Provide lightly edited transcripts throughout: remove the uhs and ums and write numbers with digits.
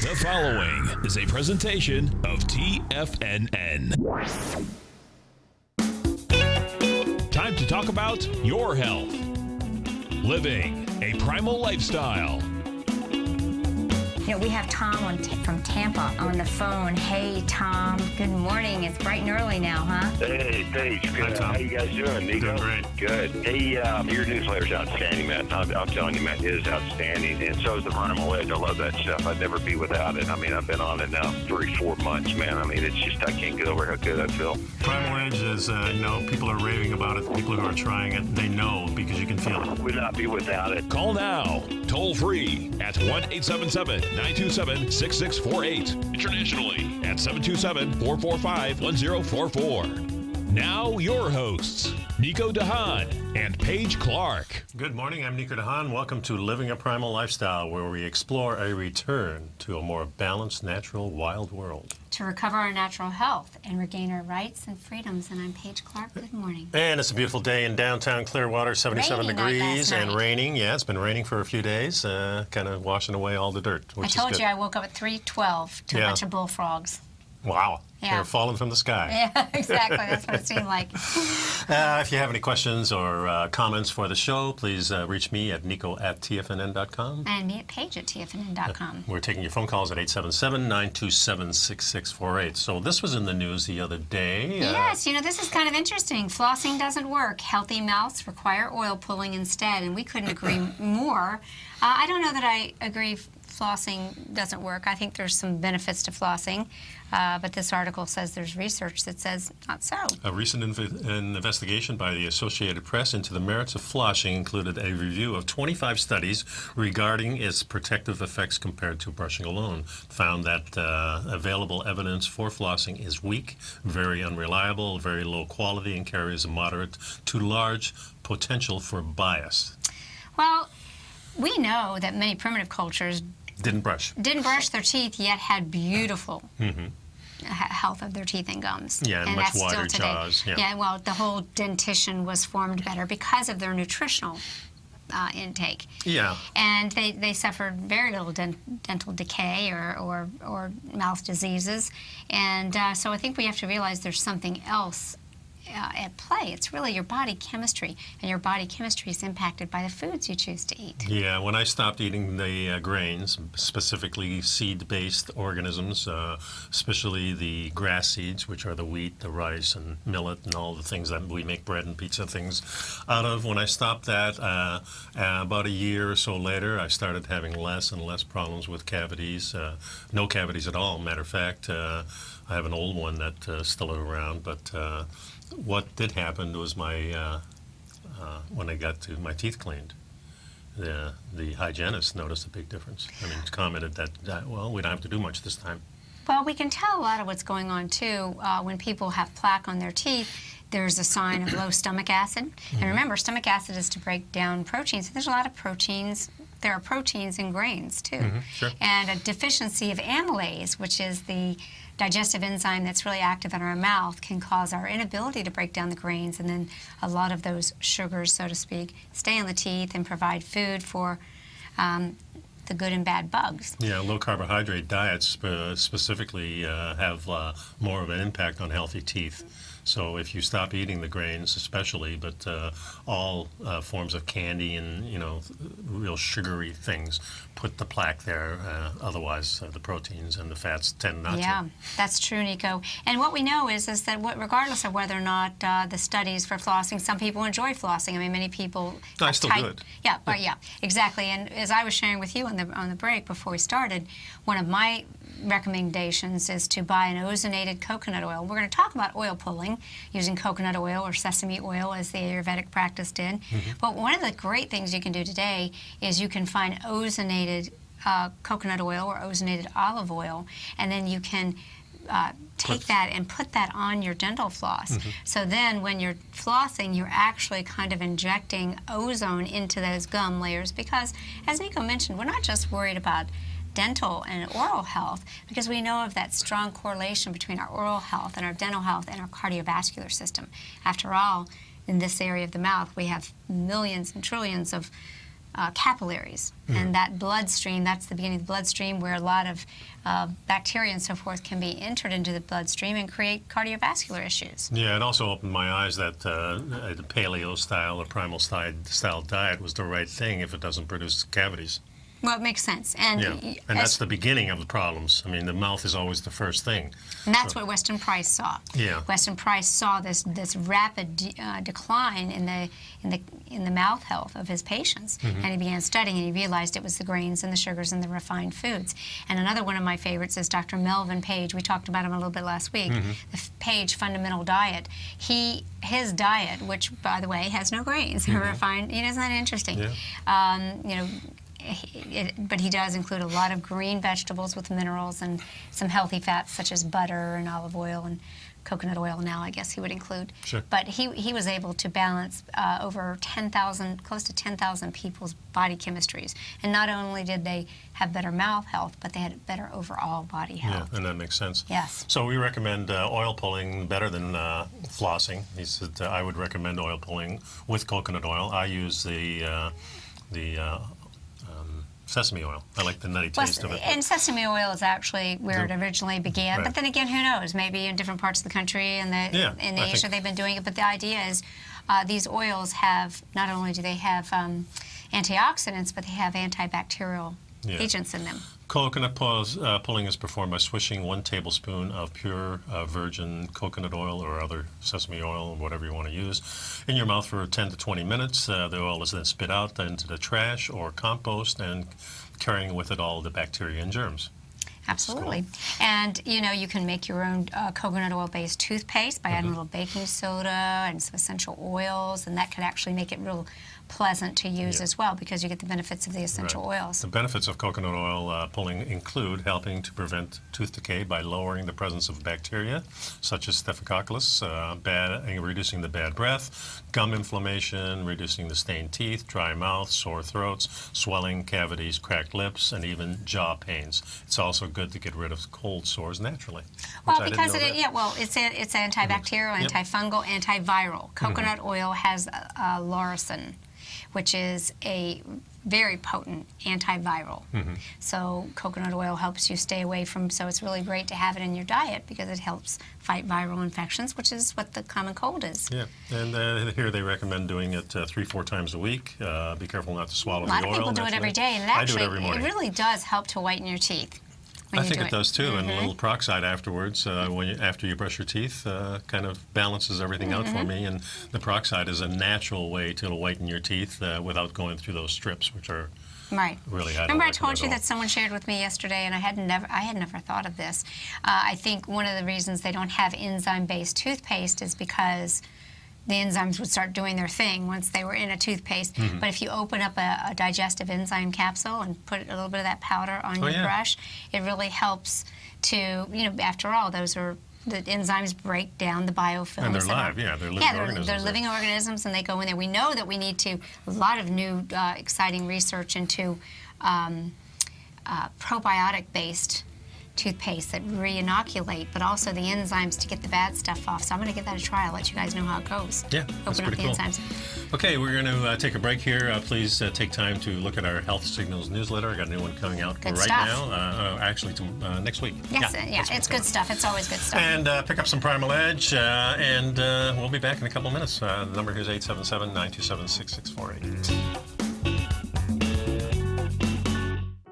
The following is a presentation of TFNN. Time to talk about your health. Living a primal lifestyle. You know, we have Tom from Tampa on the phone. Hey, Tom. Good morning. It's bright and early now, huh? Hey, Paige. Good. Hi, Tom. How you guys doing, Nico? Doing great. Good. Hey, your newsletter's outstanding, man. I'm telling you, man, it is outstanding. And so is the Primal. I love that stuff. I'd never be without it. I mean, I've been on it now 3-4 months, man. I mean, it's just, I can't get over how good I feel. Primal Edge is, people are raving about it. People who are trying it, they know because you can feel it. Would not be without it. Call now, toll free at 1-877-927-6648. Internationally at 727-445-1044. Now your hosts, Nico Haan and Paige Clarke. Good morning, I'm Nico Haan. Welcome to Living a Primal Lifestyle, where we explore a return to a more balanced, natural, wild world. To recover our natural health and regain our rights and freedoms. And I'm Paige Clarke. Good morning. And it's a beautiful day in downtown Clearwater, 77 Raining degrees last and night. raining. Yeah, it's been raining for a few days, kind of washing away all the dirt, I which is told good. you I woke up at 3:12 to a Yeah. bunch of bullfrogs. Wow, Yeah. they're falling from the sky. Yeah, exactly. That's what it seemed like. If you have any questions or comments for the show, please reach me at nico@tfnn.com. And me at Paige at TFNN.com. We're taking your phone calls at 877-927-6648. So this was in the news the other day. Yes, you know, this is kind of interesting. Flossing doesn't work. Healthy mouths require oil pulling instead, and we couldn't agree more. I don't know that I agree flossing doesn't work. I think there's some benefits to flossing, but this article says there's research that says not so. A recent investigation by the Associated Press into the merits of flossing included a review of 25 studies regarding its protective effects compared to brushing alone. Found that available evidence for flossing is weak, very unreliable, very low quality, and carries a moderate to large potential for bias. Well, we know that many primitive cultures Didn't brush. didn't brush their teeth, yet had beautiful health of their teeth and gums. Yeah, and much that's still wider today. jaws, yeah. Well, the whole dentition was formed better because of their nutritional intake. Yeah. And they suffered very little dental decay or mouth diseases. And so I think we have to realize there's something else at play. It's really your body chemistry, and your body chemistry is impacted by the foods you choose to eat. Yeah, when I stopped eating the grains, specifically seed-based organisms, especially the grass seeds, which are the wheat, the rice, and millet, and all the things that we make bread and pizza things out of, when I stopped that, about a year or so later, I started having less and less problems with cavities, no cavities at all. Matter of fact, I have an old one that's still around, but what did happen was my when I got to my teeth cleaned, the hygienist noticed a big difference. I mean, commented that, well, we don't have to do much this time. Well, we can tell a lot of what's going on, too. When people have plaque on their teeth, there's a sign of low stomach acid. And remember, stomach acid is to break down proteins. There's a lot of proteins. There are proteins in grains, too. Sure. And a deficiency of amylase, which is the digestive enzyme that's really active in our mouth, can cause our inability to break down the grains, and then a lot of those sugars, so to speak, stay on the teeth and provide food for the good and bad bugs. Yeah, low-carbohydrate diets specifically have more of an impact on healthy teeth. So if you stop eating the grains especially, but all forms of candy and, real sugary things, put the plaque there. Otherwise, the proteins and the fats tend not to. Yeah, that's true, Nico. And what we know is that regardless of whether or not the studies for flossing, some people enjoy flossing. I mean, many people... I still do it. Yeah, yeah, exactly. And as I was sharing with you on the break before we started, one of my recommendations is to buy an ozonated coconut oil. We're going to talk about oil pulling using coconut oil or sesame oil, as the Ayurvedic practice did. But one of the great things you can do today is you can find ozonated coconut oil or ozonated olive oil, and then you can take that and put that on your dental floss. So then when you're flossing, you're actually kind of injecting ozone into those gum layers, because, as Nico mentioned, we're not just worried about dental and oral health, because we know of that strong correlation between our oral health and our dental health and our cardiovascular system. After all, in this area of the mouth, we have millions and trillions of capillaries, and that bloodstream, that's the beginning of the bloodstream where a lot of bacteria and so forth can be entered into the bloodstream and create cardiovascular issues. Yeah, it also opened my eyes that the paleo style or primal style diet was the right thing if it doesn't produce cavities. Well, it makes sense. And, And that's the beginning of the problems. I mean, the mouth is always the first thing. and that's what Weston Price saw. Yeah. Weston Price saw this rapid decline in the mouth health of his patients, and he began studying, and he realized it was the grains and the sugars and the refined foods. And another one of my favorites is Dr. Melvin Paige. We talked about him a little bit last week. The Paige Fundamental Diet. His diet, which by the way has no grains, refined. Isn't that interesting? Yeah. But he does include a lot of green vegetables with minerals and some healthy fats such as butter and olive oil and coconut oil now, I guess he would include. Sure. But he was able to balance over 10,000, close to 10,000 people's body chemistries. And not only did they have better mouth health, but they had better overall body health. Yeah, and that makes sense. Yes. So we recommend oil pulling better than flossing. He said I would recommend oil pulling with coconut oil. I use the sesame oil. I like the nutty taste of it. And sesame oil is actually where it originally began. Right. But then again, who knows? Maybe in different parts of the country and in Asia they've been doing it. But the idea is these oils have, not only do they have antioxidants, but they have antibacterial agents in them. Coconut pulling is performed by swishing 1 tablespoon of pure virgin coconut oil or other sesame oil, whatever you want to use, in your mouth for 10 to 20 minutes. The oil is then spit out into the trash or compost and carrying with it all the bacteria and germs. Absolutely. Cool. And, you can make your own coconut oil-based toothpaste by adding a little baking soda and some essential oils, and that could actually make it real pleasant to use as well because you get the benefits of the essential oils. The benefits of coconut oil pulling include helping to prevent tooth decay by lowering the presence of bacteria such as Staphylococcus, reducing the bad breath, gum inflammation, reducing the stained teeth, dry mouth, sore throats, swelling, cavities, cracked lips, and even jaw pains. It's also good to get rid of cold sores naturally. Well, because it's antibacterial, antifungal, antiviral. Coconut oil has laurycin, which is a very potent antiviral. So coconut oil helps you stay away from, so it's really great to have it in your diet because it helps fight viral infections, which is what the common cold is. Yeah, and here they recommend doing it 3-4 times a week. Be careful not to swallow the oil. A lot of people do it every day, and actually, I do it every morning. It really does help to whiten your teeth. I think it does too, and a little peroxide afterwards, after you brush your teeth, kind of balances everything out for me. And the peroxide is a natural way to whiten your teeth without going through those strips, which are really. Remember, I told you that someone shared with me yesterday, and I had never thought of this. I think one of the reasons they don't have enzyme-based toothpaste is because the enzymes would start doing their thing once they were in a toothpaste. But if you open up a digestive enzyme capsule and put a little bit of that powder on your brush, it really helps to, after all, the enzymes break down the biofilms. And they're live, they're living organisms. They're living organisms, and they go in there. We know that we need a lot of new exciting research into probiotic-based toothpaste that re-inoculate, but also the enzymes to get the bad stuff off. So I'm going to give that a try. I'll let you guys know how it goes. Yeah, that's Open up the pretty cool. enzymes. Okay, we're going to take a break here. Please take time to look at our Health Signals newsletter. I got a new one coming out Good right stuff. now. Actually, next week. Yes, it's good stuff. It's always good stuff. And pick up some Primal Edge, and we'll be back in a couple of minutes. The number here is 877-927-6648.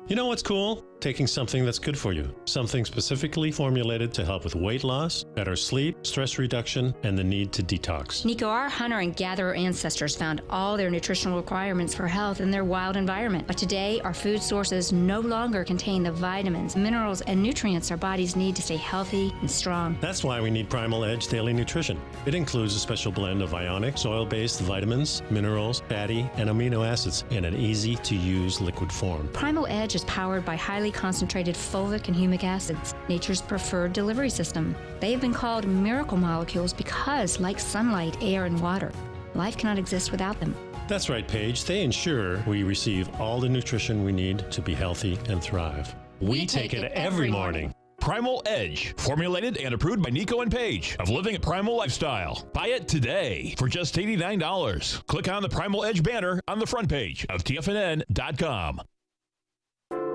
You know what's cool? Taking something that's good for you. Something specifically formulated to help with weight loss, better sleep, stress reduction, and the need to detox. Nico, our hunter and gatherer ancestors found all their nutritional requirements for health in their wild environment. But today, our food sources no longer contain the vitamins, minerals, and nutrients our bodies need to stay healthy and strong. That's why we need Primal Edge Daily Nutrition. It includes a special blend of ionics, oil-based vitamins, minerals, fatty, and amino acids in an easy-to-use liquid form. Primal Edge is powered by highly concentrated fulvic and humic acids, nature's preferred delivery system. They have been called miracle molecules because, like sunlight, air, and water, life cannot exist without them. That's right, Paige. They ensure we receive all the nutrition we need to be healthy and thrive. We take it every morning. Primal Edge, formulated and approved by Nico and Paige of Living a Primal Lifestyle. Buy it today for just $89. Click on the Primal Edge banner on the front page of TFNN.com.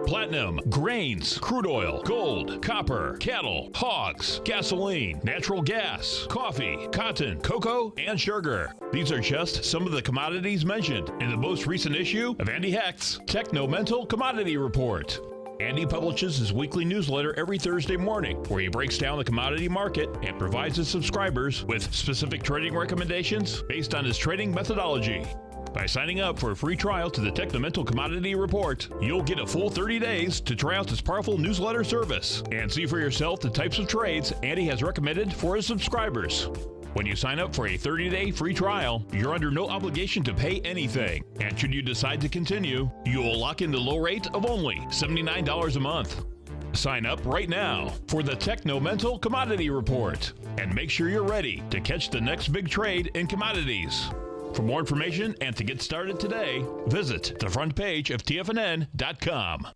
Platinum, grains, crude oil, gold, copper, cattle, hogs, gasoline, natural gas, coffee, cotton, cocoa, and sugar. These are just some of the commodities mentioned in the most recent issue of Andy Hecht's Techno-Mental Commodity Report. Andy publishes his weekly newsletter every Thursday morning, where he breaks down the commodity market and provides his subscribers with specific trading recommendations based on his trading methodology. By signing up for a free trial to the Techno-Mental Commodity Report, you'll get a full 30 days to try out this powerful newsletter service and see for yourself the types of trades Andy has recommended for his subscribers. When you sign up for a 30-day free trial, you're under no obligation to pay anything. And should you decide to continue, you will lock in the low rate of only $79 a month. Sign up right now for the Techno-Mental Commodity Report and make sure you're ready to catch the next big trade in commodities. For more information and to get started today, visit the front page of TFNN.com.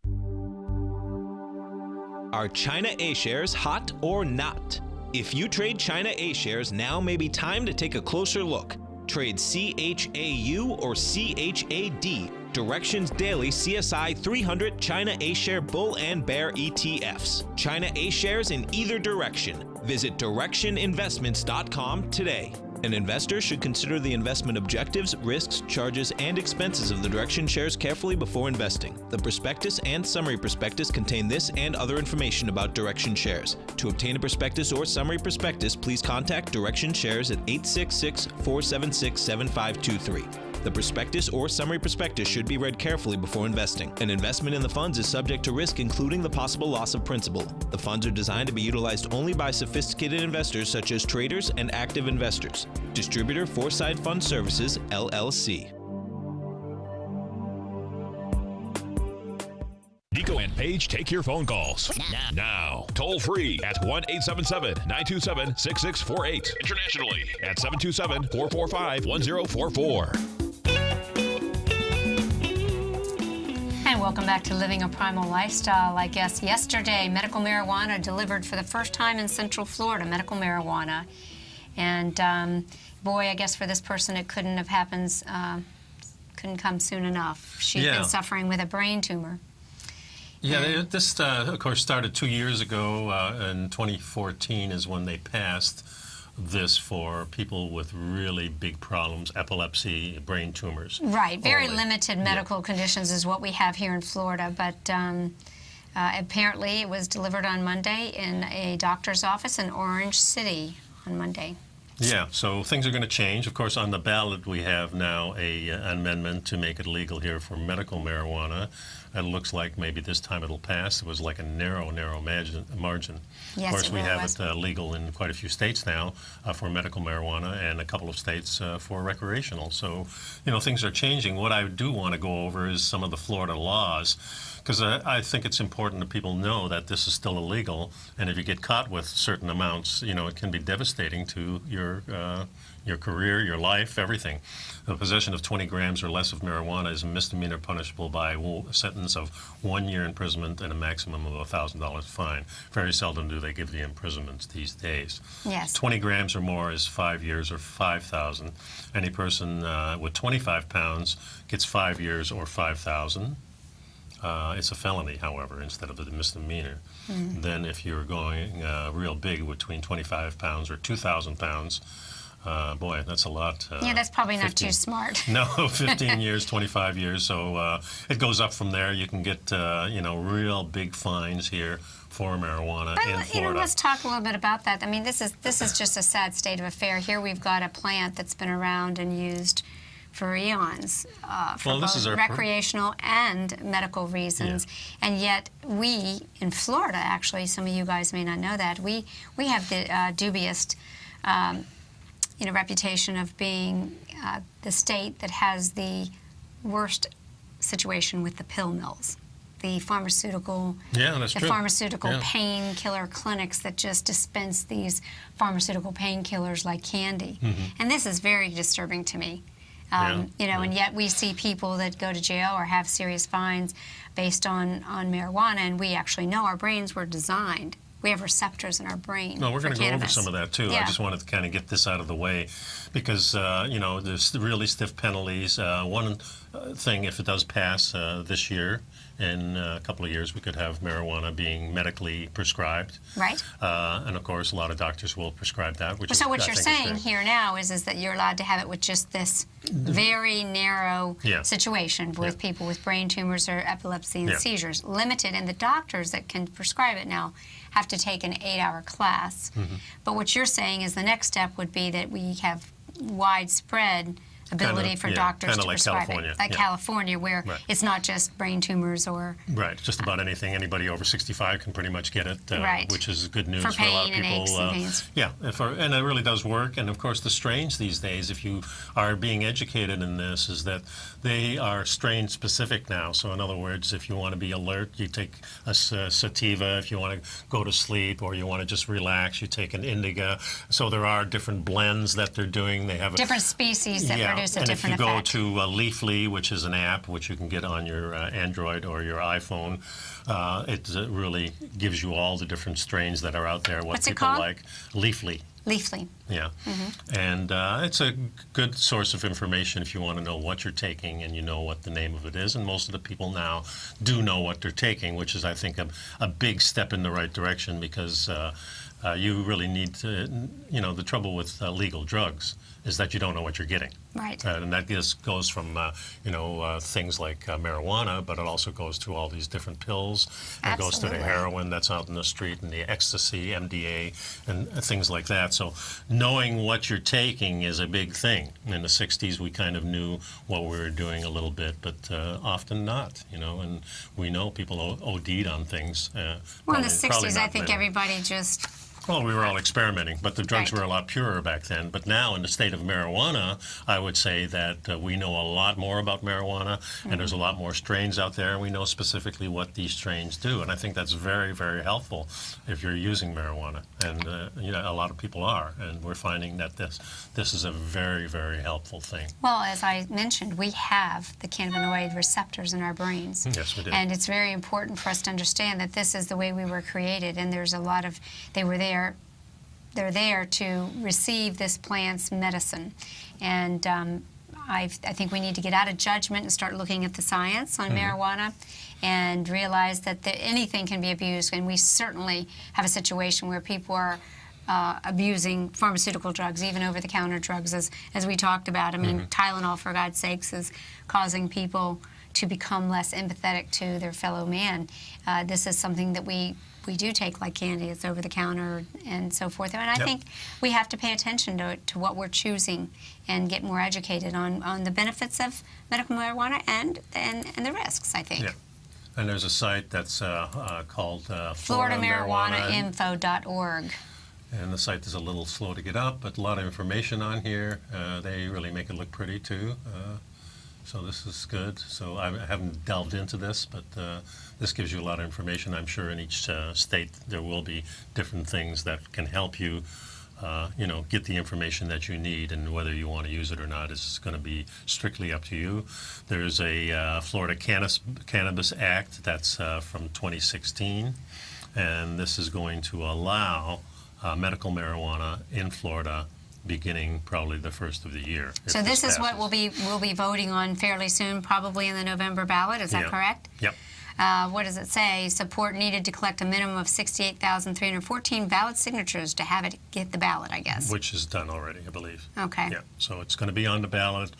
Are China A-shares hot or not? If you trade China A-shares, now may be time to take a closer look. Trade CHAU or CHAD, Directions Daily CSI 300 China A-share Bull and Bear ETFs. China A-shares in either direction. Visit directioninvestments.com today. An investor should consider the investment objectives, risks, charges, and expenses of the Direction shares carefully before investing. The prospectus and summary prospectus contain this and other information about Direction shares. To obtain a prospectus or summary prospectus, please contact Direction shares at 866-476-7523. The prospectus or summary prospectus should be read carefully before investing. An investment in the funds is subject to risk, including the possible loss of principal. The funds are designed to be utilized only by sophisticated investors such as traders and active investors. Distributor Foreside Fund Services, LLC. Nico and Paige take your phone calls now. Toll free at 1-877-927-6648. Internationally at 727-445-1044. And welcome back to Living a Primal Lifestyle. I guess yesterday, medical marijuana delivered for the first time in Central Florida, medical marijuana. And boy, I guess for this person it couldn't have happened, couldn't come soon enough. She'd been suffering with a brain tumor. Yeah, this, of course, started 2 years ago. In 2014 is when they passed this for people with really big problems, epilepsy, brain tumors. Right, very limited medical conditions is what we have here in Florida, but apparently it was delivered on Monday in a doctor's office in Orange City on Monday. Yeah, so things are going to change. Of course, on the ballot we have now an amendment to make it legal here for medical marijuana. It looks like maybe this time it'll pass. It was like a narrow margin. Yes, of course, we have was. it legal in quite a few states now for medical marijuana and a couple of states for recreational. So, you know, things are changing. What I do want to go over is some of the Florida laws, because I think it's important that people know that this is still illegal, and if you get caught with certain amounts, you know, it can be devastating to your career, your life, everything. The possession of 20 grams or less of marijuana is a misdemeanor punishable by a sentence of 1 year imprisonment and a maximum of $1,000 fine. Very seldom do they give the imprisonments these days. Yes. 20 grams or more is 5 years or $5,000. Any person with 25 pounds gets 5 years or $5,000. It's a felony, however, instead of a misdemeanor. Mm-hmm. Then if you're going real big, between 25 pounds or 2,000 pounds, boy, that's a lot. Yeah, that's probably not too smart. No, 15 years, 25 years. So it goes up from there. You can get, you know, real big fines here for marijuana in Florida. You know, let's talk a little bit about that. I mean, this is just a sad state of affair. Here we've got a plant that's been around and used for eons, for both recreational and medical reasons. Yeah. And yet we, in Florida, actually, some of you guys may not know that, we have the dubious reputation of being the state that has the worst situation with the pill mills. The pharmaceutical, painkiller clinics that just dispense these pharmaceutical painkillers like candy. Mm-hmm. And this is very disturbing to me. And yet we see people that go to jail or have serious fines based on marijuana, and we actually know our brains were designed we have receptors in our brain. No, we're going to go over cannabis. some of that too. Yeah. I just wanted to kind of get this out of the way because, there's really stiff penalties. One thing, if it does pass this year, in a couple of years, we could have marijuana being medically prescribed. Right. And of course, a lot of doctors will prescribe that. So what you're saying here now is that you're allowed to have it with just this very narrow situation with people with brain tumors or epilepsy and seizures, limited, and the doctors that can prescribe it now have to take an 8-hour class. But what you're saying is the next step would be that we have widespread ability for doctors to like prescribe California. it. Like California, where it's not just brain tumors or... Right, just about anything. Anybody over 65 can pretty much get it, which is good news for for a lot of pain people. And aches and pains. Yeah, and it really does work. And of course, the strains these days, if you are being educated in this, is that they are strain specific now. So in other words, if you want to be alert, you take a sativa. If you want to go to sleep or you want to just relax, you take an indica. So there are different blends that they're doing. They have different species that produce a different effect. And if you go to Leafly, which is an app which you can get on your Android or your iPhone, it really gives you all the different strains that are out there, What's people it called? like. Leafly. Leafly. Yeah. And it's a good source of information if you want to know what you're taking and you know what the name of it is. And most of the people now do know what they're taking, which is, I think, a big step in the right direction because you really need to, the trouble with legal drugs is that you don't know what you're getting. Right. And that goes from, things like marijuana, but it also goes to all these different pills. It goes to the heroin that's out in the street and the ecstasy, MDA, and things like that. So knowing what you're taking is a big thing. In the 60s, we kind of knew what we were doing a little bit, but often not, and we know people OD'd on things. Well, in the 60s, I think everybody just... Well, we were all experimenting, but the drugs were a lot purer back then. But now, in the state of marijuana, I would say that we know a lot more about marijuana, and there's a lot more strains out there, and we know specifically what these strains do. And I think that's very, very helpful if you're using marijuana. And a lot of people are, and we're finding that this is a very, very helpful thing. Well, as I mentioned, we have the cannabinoid receptors in our brains. Yes, we do. And it's very important for us to understand that this is the way we were created, and there's a lot of... They're there to receive this plant's medicine. And I think we need to get out of judgment and start looking at the science on marijuana and realize that anything can be abused. And we certainly have a situation where people are abusing pharmaceutical drugs, even over-the-counter drugs, as we talked about. I mean, Tylenol, for God's sakes, is causing people to become less empathetic to their fellow man. This is something that we do take like candy. It's over the counter and so forth. And I think we have to pay attention to what we're choosing and get more educated on the benefits of medical marijuana and the risks, I think. Yeah. And there's a site that's called FloridaMarijuanaInfo.org. And the site is a little slow to get up, but a lot of information on here. They really make it look pretty, too. So this is good. So I haven't delved into this, but this gives you a lot of information. I'm sure in each state there will be different things that can help you, get the information that you need, and whether you want to use it or not is going to be strictly up to you. There's a Florida Cannabis Act that's from 2016, and this is going to allow medical marijuana in Florida beginning probably the first of the year. So this is what we'll be voting on fairly soon, probably in the November ballot. Is that correct? Yep. What does it say? Support needed to collect a minimum of 68,314 valid signatures to have it get the ballot, I guess. Which is done already, I believe. Okay. Yeah. So it's going to be on the ballot.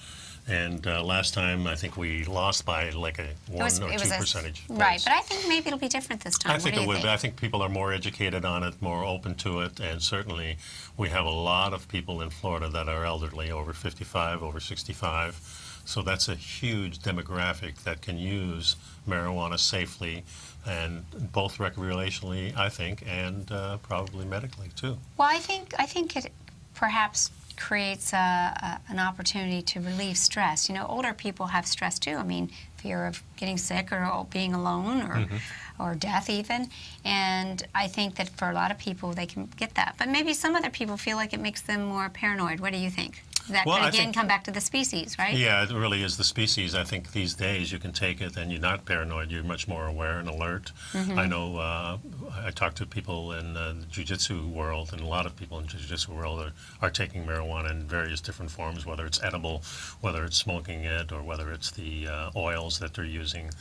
And last time, I think we lost by like a 1 or 2 percentage points. Right, but I think maybe it'll be different this time. I think it would. I think people are more educated on it, more open to it, and certainly we have a lot of people in Florida that are elderly, over 55, over 65. So that's a huge demographic that can use marijuana safely, and both recreationally, I think, and probably medically too. Well, I think it perhaps creates an opportunity to relieve stress. Older people have stress too. I mean, fear of getting sick or being alone or death even. And I think that for a lot of people, they can get that. But maybe some other people feel like it makes them more paranoid. What do you think? That Well, could I again think- come back to the species, right? Yeah, it really is the species. I think these days you can take it and you're not paranoid. You're much more aware and alert. I know I talk to people in the jiu-jitsu world, and a lot of people in the jiu-jitsu world are taking marijuana in various different forms, whether it's edible, whether it's smoking it, or whether it's the oils that they're using,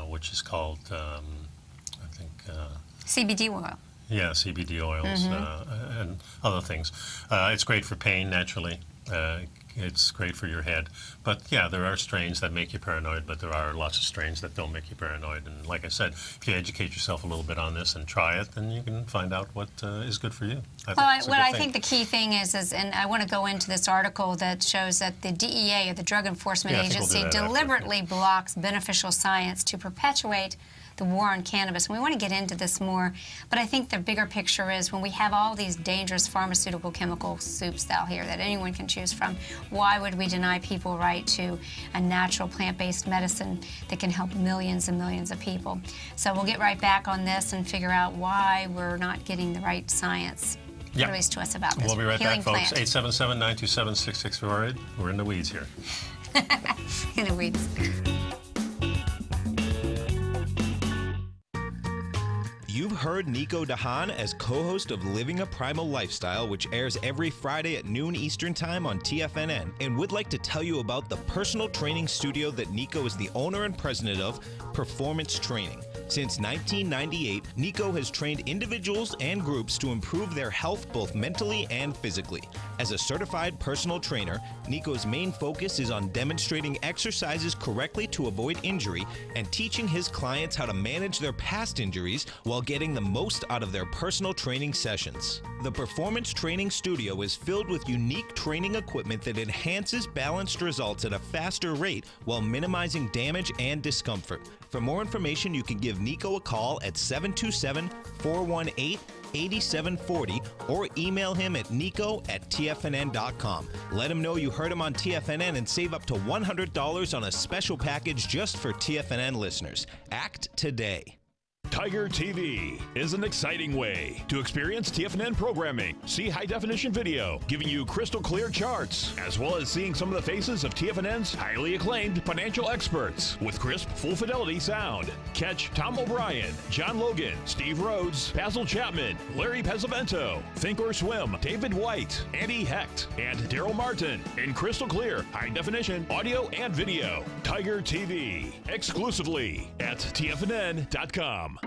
which is called, I think... CBD oil. Yeah, CBD oils and other things. It's great for pain, naturally. It's great for your head. But yeah, there are strains that make you paranoid, but there are lots of strains that don't make you paranoid. And like I said, if you educate yourself a little bit on this and try it, then you can find out what is good for you. I think the key thing is, and I want to go into this article that shows that the DEA, or the Drug Enforcement Yeah, I think we'll Agency, do that after, deliberately blocks beneficial science to perpetuate the war on cannabis. And we want to get into this more, but I think the bigger picture is when we have all these dangerous pharmaceutical chemical soups out here that anyone can choose from, why would we deny people right to a natural plant-based medicine that can help millions and millions of people? So we'll get right back on this and figure out why we're not getting the right science. Yeah. Release to us about this We'll be right healing back, folks. plant. 877-927-6648. We're in the weeds here. In the weeds. You've heard Nico de Haan as co-host of Living a Primal Lifestyle, which airs every Friday at noon Eastern Time on TFNN, and would like to tell you about the personal training studio that Nico is the owner and president of, Performance Training. Since 1998, Nico has trained individuals and groups to improve their health both mentally and physically. As a certified personal trainer, Nico's main focus is on demonstrating exercises correctly to avoid injury and teaching his clients how to manage their past injuries while getting the most out of their personal training sessions. The Performance Training Studio is filled with unique training equipment that enhances balanced results at a faster rate while minimizing damage and discomfort. For more information, you can give Nico a call at 727-418-8740 or email him at nico@tfnn.com. Let him know you heard him on TFNN and save up to $100 on a special package just for TFNN listeners. Act today. Tiger TV is an exciting way to experience TFNN programming. See high-definition video, giving you crystal clear charts, as well as seeing some of the faces of TFNN's highly acclaimed financial experts with crisp, full-fidelity sound. Catch Tom O'Brien, John Logan, Steve Rhodes, Basil Chapman, Larry Pesavento, Think or Swim, David White, Andy Hecht, and Daryl Martin in crystal clear, high-definition audio and video. Tiger TV, exclusively at TFNN.com.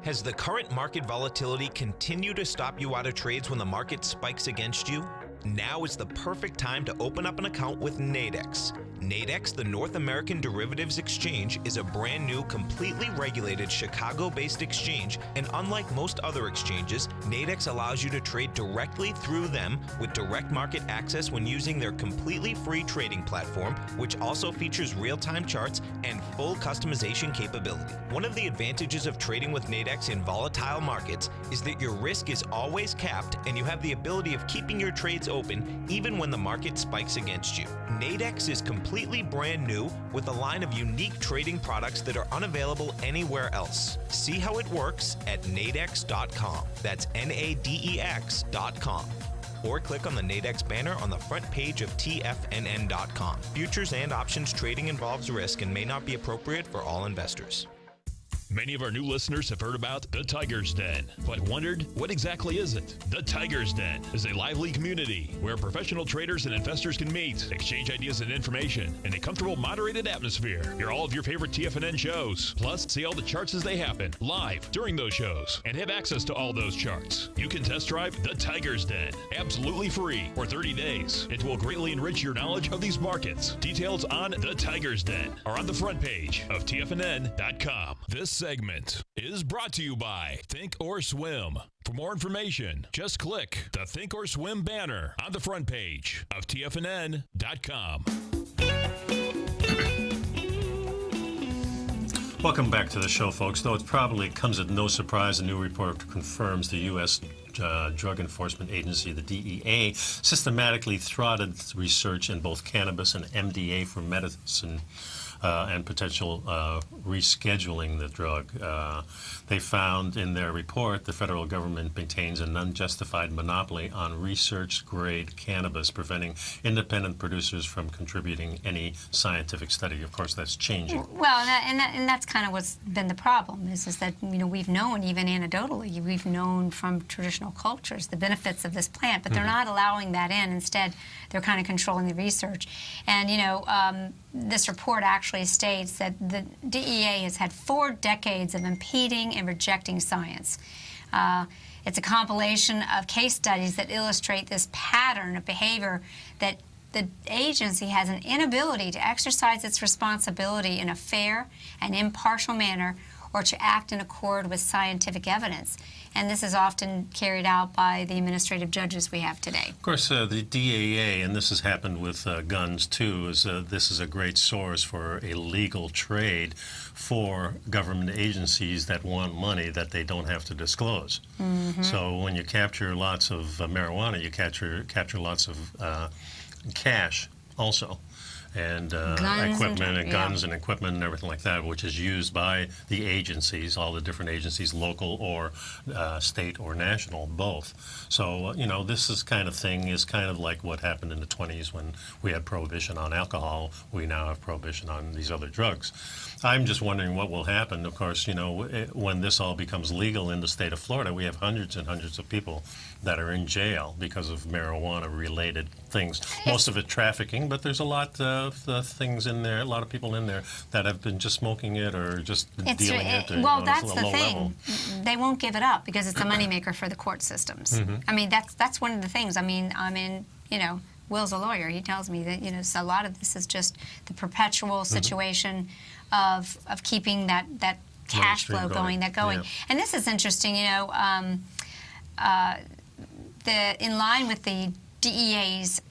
Has the current market volatility continued to stop you out of trades when the market spikes against you? Now is the perfect time to open up an account with Nadex. Nadex, the North American Derivatives Exchange, is a brand new, completely regulated Chicago-based exchange, and unlike most other exchanges, Nadex allows you to trade directly through them with direct market access when using their completely free trading platform, which also features real-time charts and full customization capability. One of the advantages of trading with Nadex in volatile markets is that your risk is always capped and you have the ability of keeping your trades open even when the market spikes against you. Nadex is completely brand new with a line of unique trading products that are unavailable anywhere else. See how it works at nadex.com. That's NADEX.com. Or click on the Nadex banner on the front page of TFNN.com. Futures and options trading involves risk and may not be appropriate for all investors. Many of our new listeners have heard about the Tiger's Den, but wondered, what exactly is it? The Tiger's Den is a lively community where professional traders and investors can meet, exchange ideas and information in a comfortable, moderated atmosphere. Hear all of your favorite TFNN shows, plus see all the charts as they happen, live during those shows, and have access to all those charts. You can test drive the Tiger's Den, absolutely free, for 30 days. It will greatly enrich your knowledge of these markets. Details on the Tiger's Den are on the front page of TFNN.com. This segment is brought to you by Think or Swim. For more information, just click the Think or Swim banner on the front page of TFNN.com. Welcome back to the show, folks. Though it probably comes at no surprise, a new report confirms the U.S. Drug Enforcement Agency, the DEA, systematically thwarted research in both cannabis and MDA for medicine and potential rescheduling the drug. They found in their report the federal government maintains an unjustified monopoly on research-grade cannabis, preventing independent producers from contributing any scientific study. Of course, that's changing. Well, and that's kind of what's been the problem is that, you know, we've known, even anecdotally, we've known from traditional cultures the benefits of this plant, but they're not allowing that in. Instead, they're kind of controlling the research. And, you know, this report actually states that the DEA has had 4 decades of impeding and rejecting science. It's a compilation of case studies that illustrate this pattern of behavior that the agency has an inability to exercise its responsibility in a fair and impartial manner or to act in accord with scientific evidence. And this is often carried out by the administrative judges we have today. Of course, the DEA, and this has happened with guns too, is this is a great source for a legal trade for government agencies that want money that they don't have to disclose. So when you capture lots of marijuana, you capture lots of cash also, and equipment and guns and equipment and everything like that, which is used by the agencies, all the different agencies, local or state or national, both. So, you know, this is kind of thing is kind of like what happened in the 20s when we had prohibition on alcohol. We now have prohibition on these other drugs. I'm just wondering what will happen. Of course, you know, when this all becomes legal in the state of Florida, we have hundreds and hundreds of people that are in jail because of marijuana-related things. Most of it trafficking, but there's a lot of things in there, a lot of people in there that have been just smoking it or just dealing it. Well, that's the thing. They won't give it up because it's a moneymaker for the court systems. I mean, that's one of the things. I mean, you know, Will's a lawyer. He tells me that, you know, so a lot of this is just the perpetual situation of keeping that cash flow going. Yeah. And this is interesting, you know, in line with the DEA's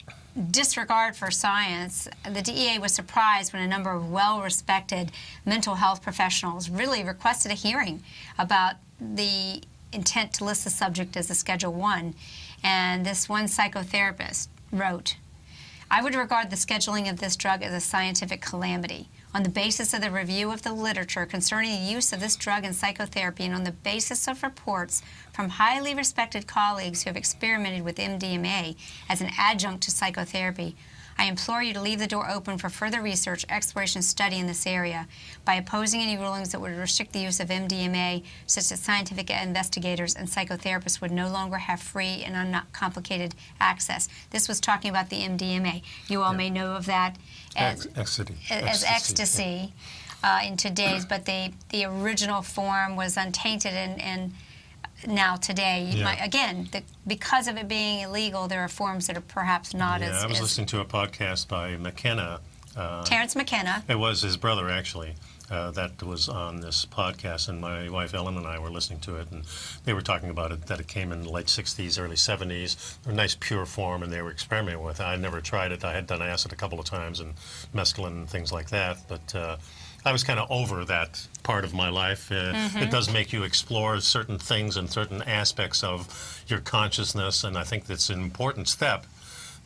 disregard for science, the DEA was surprised when a number of well-respected mental health professionals really requested a hearing about the intent to list the subject as a Schedule I. And this one psychotherapist wrote, "I would regard the scheduling of this drug as a scientific calamity. On the basis of the review of the literature concerning the use of this drug in psychotherapy and on the basis of reports from highly respected colleagues who have experimented with MDMA as an adjunct to psychotherapy, I implore you to leave the door open for further research, exploration, study in this area. By opposing any rulings that would restrict the use of MDMA, such that scientific investigators and psychotherapists would no longer have free and uncomplicated access." This was talking about the MDMA. You all may know of that as ecstasy in today's, but the original form was untainted and now today, because of it being illegal, there are forms that are perhaps not as... I was listening to a podcast by McKenna. Terrence McKenna. It was his brother, actually, that was on this podcast, and my wife Ellen and I were listening to it, and they were talking about it, that it came in the late 60s, early 70s, a nice pure form, and they were experimenting with it. I never tried it. I had done acid a couple of times, and mescaline and things like that, but... I was kind of over that part of my life. It does make you explore certain things and certain aspects of your consciousness, and I think that's an important step.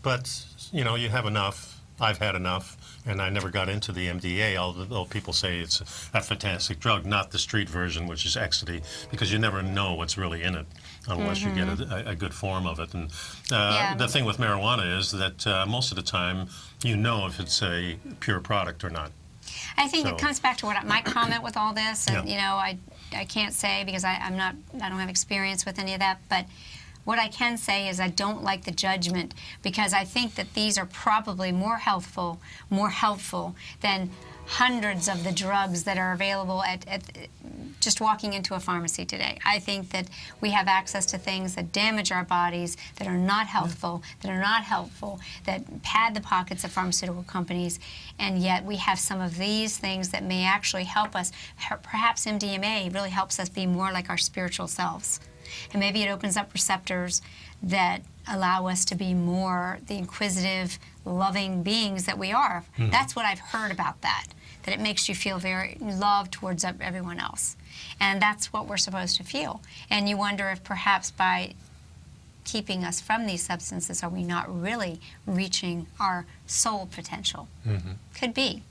But, you know, you have enough. I've had enough, and I never got into the MDA, although people say it's a fantastic drug, not the street version, which is ecstasy, because you never know what's really in it unless you get a good form of it. And the thing with marijuana is that most of the time you know if it's a pure product or not. I think it comes back to what my comment with all this, and you know, I can't say because I don't have experience with any of that, but what I can say is I don't like the judgment because I think that these are probably more helpful than hundreds of the drugs that are available at just walking into a pharmacy today. I think that we have access to things that damage our bodies, that are not healthful, that pad the pockets of pharmaceutical companies, and yet we have some of these things that may actually help us. Perhaps MDMA really helps us be more like our spiritual selves. And maybe it opens up receptors that allow us to be more the inquisitive, loving beings that we are. That's what I've heard about that it makes you feel very loved towards everyone else. And that's what we're supposed to feel. And you wonder if perhaps by keeping us from these substances, are we not really reaching our soul potential? Could be.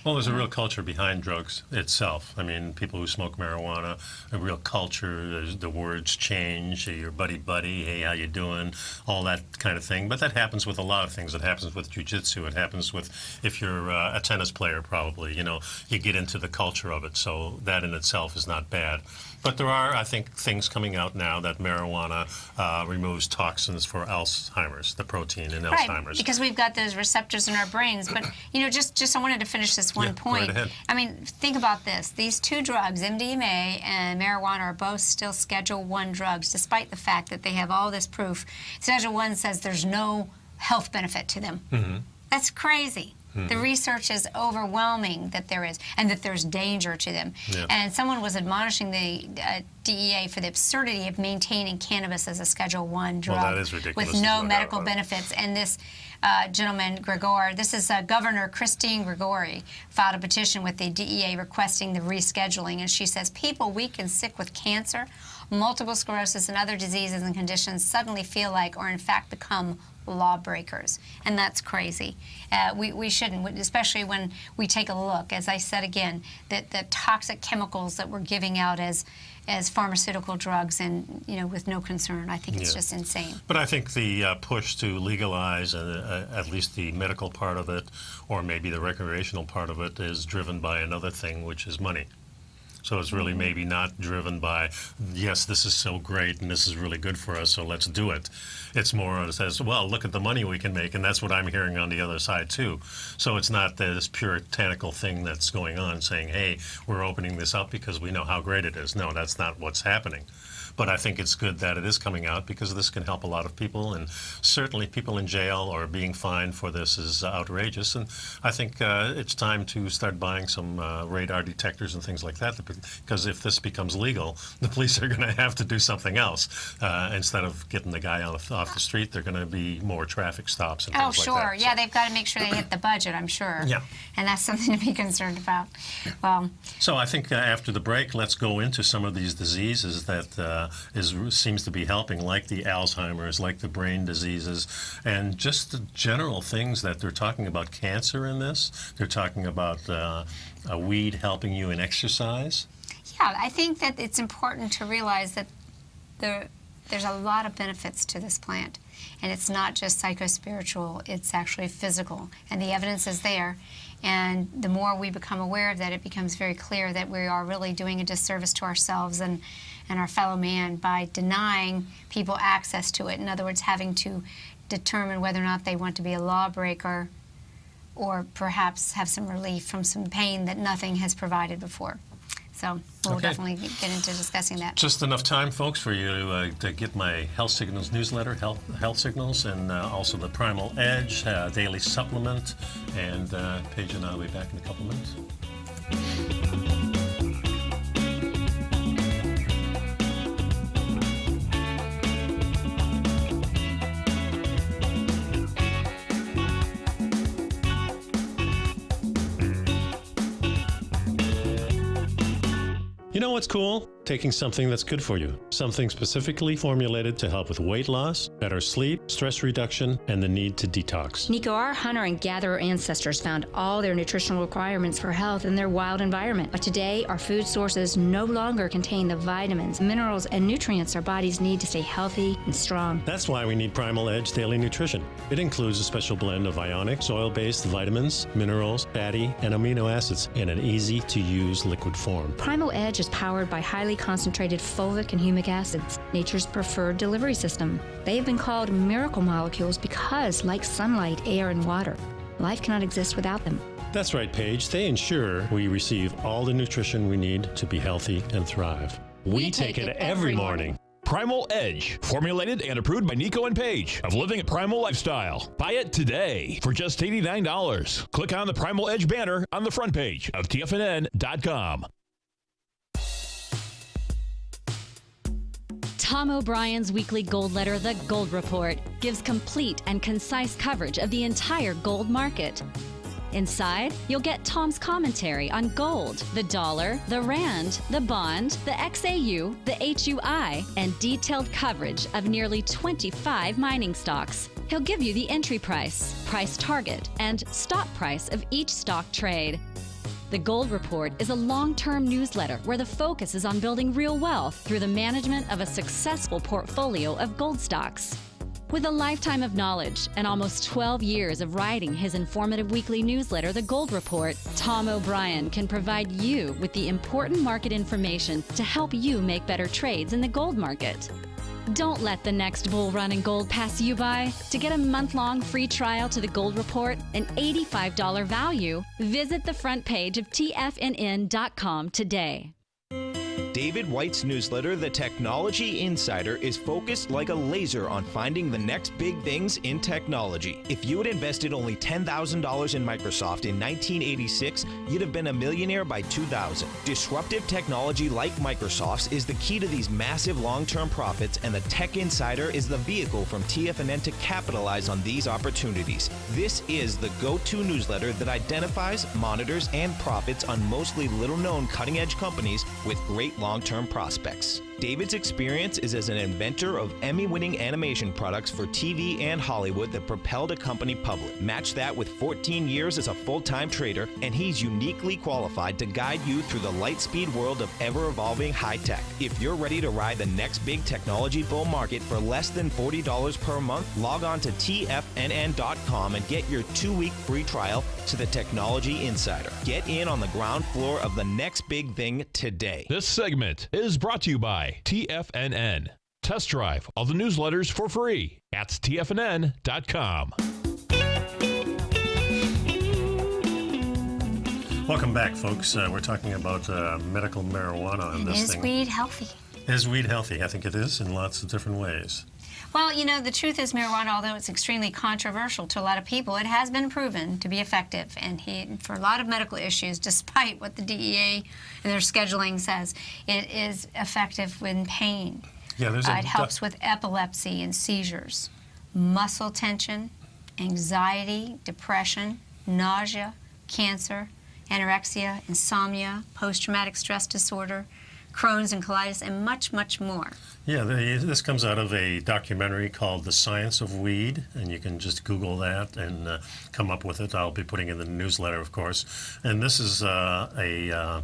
Well, there's a real culture behind drugs itself. I mean, people who smoke marijuana, a real culture. The words change. Hey, your buddy. Hey, how you doing? All that kind of thing. But that happens with a lot of things. It happens with jiu-jitsu. It happens with, if you're a tennis player, probably. You get into the culture of it. So that in itself is not bad. But there are, I think, things coming out now that marijuana removes toxins for Alzheimer's, the protein in Alzheimer's. Right, because we've got those receptors in our brains. But, just I wanted to finish this one point. Right ahead. I mean, think about this. These two drugs, MDMA and marijuana, are both still Schedule I drugs, despite the fact that they have all this proof. Schedule I says there's no health benefit to them. Mm-hmm. That's crazy. The research is overwhelming that there is, and that there's danger to them. Yeah. And someone was admonishing the DEA for the absurdity of maintaining cannabis as a Schedule I drug that is ridiculous. with no medical benefits. And this gentleman, Governor Christine Gregory, filed a petition with the DEA requesting the rescheduling. And she says, people weak and sick with cancer, multiple sclerosis, and other diseases and conditions suddenly feel like, or in fact become, lawbreakers, and that's crazy. We shouldn't, especially when we take a look, as I said again, that the toxic chemicals that we're giving out as pharmaceutical drugs, and with no concern. I think it's just insane. But I think the push to legalize at least the medical part of it, or maybe the recreational part of it, is driven by another thing, which is money. So it's really maybe not driven by, yes, this is so great and this is really good for us, so let's do it. It's more, it says, well, look at the money we can make, and that's what I'm hearing on the other side too. So it's not this puritanical thing that's going on saying, hey, we're opening this up because we know how great it is. No, that's not what's happening. But I think it's good that it is coming out, because this can help a lot of people, and certainly people in jail or being fined for this is outrageous. And I think it's time to start buying some radar detectors and things like that, because if this becomes legal, the police are going to have to do something else. Instead of getting the guy off the street, they're going to be more traffic stops and things like that. Oh, sure. Yeah, they've got to make sure they hit the budget, I'm sure. Yeah. And that's something to be concerned about. Well, so I think after the break, let's go into some of these diseases that seems to be helping, like the Alzheimer's, like the brain diseases, and just the general things that they're talking about. Cancer in this. They're talking about a weed helping you in exercise. Yeah, I think that it's important to realize that there's a lot of benefits to this plant. And it's not just psychospiritual, it's actually physical. And the evidence is there. And the more we become aware of that, it becomes very clear that we are really doing a disservice to ourselves and our fellow man by denying people access to it. In other words, having to determine whether or not they want to be a lawbreaker or perhaps have some relief from some pain that nothing has provided before. So we'll definitely get into discussing that. Just enough time, folks, for you to get my Health Signals newsletter, Health Signals, and also the Primal Edge daily supplement. And Paige and I will be back in a couple minutes. You know what's cool? Taking something that's good for you. Something specifically formulated to help with weight loss, better sleep, stress reduction, and the need to detox. Nico, our hunter and gatherer ancestors found all their nutritional requirements for health in their wild environment. But today, our food sources no longer contain the vitamins, minerals, and nutrients our bodies need to stay healthy and strong. That's why we need Primal Edge Daily Nutrition. It includes a special blend of ionic, soil-based vitamins, minerals, fatty, and amino acids in an easy-to-use liquid form. Primal Edge is powered by highly concentrated fulvic and humic acids, nature's preferred delivery system. They have been called miracle molecules because, like sunlight, air, and water, life cannot exist without them. That's right, Paige. They ensure we receive all the nutrition we need to be healthy and thrive. We take it every morning. Primal Edge, formulated and approved by Nico and Paige of Living a Primal Lifestyle. Buy it today for just $89. Click on the Primal Edge banner on the front page of TFNN.com. Tom O'Brien's weekly gold letter, The Gold Report, gives complete and concise coverage of the entire gold market. Inside, you'll get Tom's commentary on gold, the dollar, the rand, the bond, the XAU, the HUI, and detailed coverage of nearly 25 mining stocks. He'll give you the entry price, price target, and stop price of each stock trade. The Gold Report is a long-term newsletter where the focus is on building real wealth through the management of a successful portfolio of gold stocks. With a lifetime of knowledge and almost 12 years of writing his informative weekly newsletter, The Gold Report, Tom O'Brien can provide you with the important market information to help you make better trades in the gold market. Don't let the next bull run in gold pass you by. To get a month-long free trial to The Gold Report, an $85 value, visit the front page of TFNN.com today. David White's newsletter, The Technology Insider, is focused like a laser on finding the next big things in technology. If you had invested only $10,000 in Microsoft in 1986, you'd have been a millionaire by 2000. Disruptive technology like Microsoft's is the key to these massive long-term profits, and the Tech Insider is the vehicle from TFNN to capitalize on these opportunities. This is the go-to newsletter that identifies, monitors, and profits on mostly little-known cutting-edge companies with great long-term prospects. David's experience is as an inventor of Emmy-winning animation products for TV and Hollywood that propelled a company public. Match that with 14 years as a full-time trader, and he's uniquely qualified to guide you through the light-speed world of ever-evolving high-tech. If you're ready to ride the next big technology bull market for less than $40 per month, log on to TFNN.com and get your 2-week free trial to the Technology Insider. Get in on the ground floor of the next big thing today. This segment is brought to you by TFNN. Test drive all the newsletters for free at TFNN.com. Welcome back, folks. We're talking about medical marijuana on this thing. Is weed healthy? Is weed healthy? I think it is in lots of different ways. Well, you know, the truth is marijuana, although it's extremely controversial to a lot of people, it has been proven to be effective. And for a lot of medical issues, despite what the DEA and their scheduling says, it is effective in pain. Yeah, it helps with epilepsy and seizures, muscle tension, anxiety, depression, nausea, cancer, anorexia, insomnia, post-traumatic stress disorder, Crohn's and colitis, and much, much more. Yeah, this comes out of a documentary called The Science of Weed, and you can just Google that and come up with it. I'll be putting it in the newsletter, of course. And this is a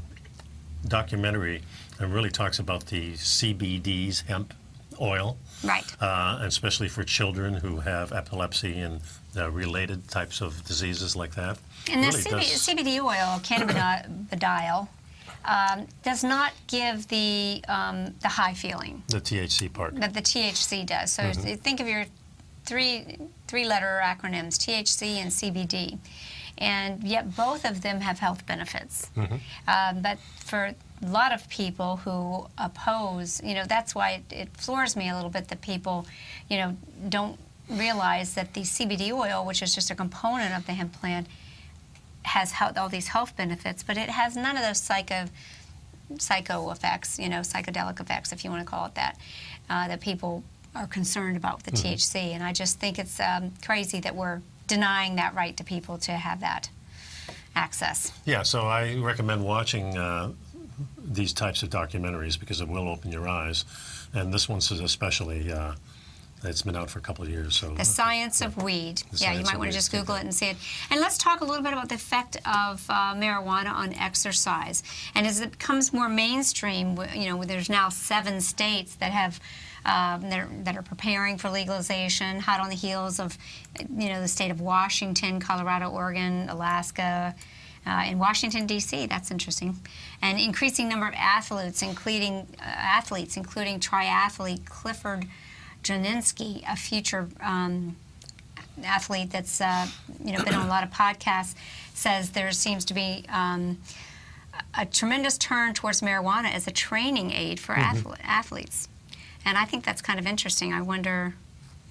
documentary that really talks about the CBD's hemp oil. Right. And especially for children who have epilepsy and related types of diseases like that. And really the CBD oil, cannabidiol, does not give the high feeling. The THC part. That the THC does. So think of your three-letter acronyms, THC and CBD. And yet both of them have health benefits. But for a lot of people who oppose, you know, that's why it floors me a little bit that people, you know, don't realize that the CBD oil, which is just a component of the hemp plant, has all these health benefits, but it has none of those psycho effects, you know, psychedelic effects, if you want to call it that, that people are concerned about with the THC. And I just think it's crazy that we're denying that right to people to have that access. Yeah, so I recommend watching these types of documentaries because it will open your eyes. And this one's especially, it's been out for a couple of years. So The Science of Weed. Yeah, you might want to just Google it and see it. And let's talk a little bit about the effect of marijuana on exercise. And as it becomes more mainstream, you know, there's now 7 states that have that are preparing for legalization, hot on the heels of, you know, the state of Washington, Colorado, Oregon, Alaska, in Washington, D.C. That's interesting. An increasing number of athletes, including triathlete Clifford Janinski, a future athlete that's you know, been on a lot of podcasts, says there seems to be a tremendous turn towards marijuana as a training aid for athletes, and I think that's kind of interesting. I wonder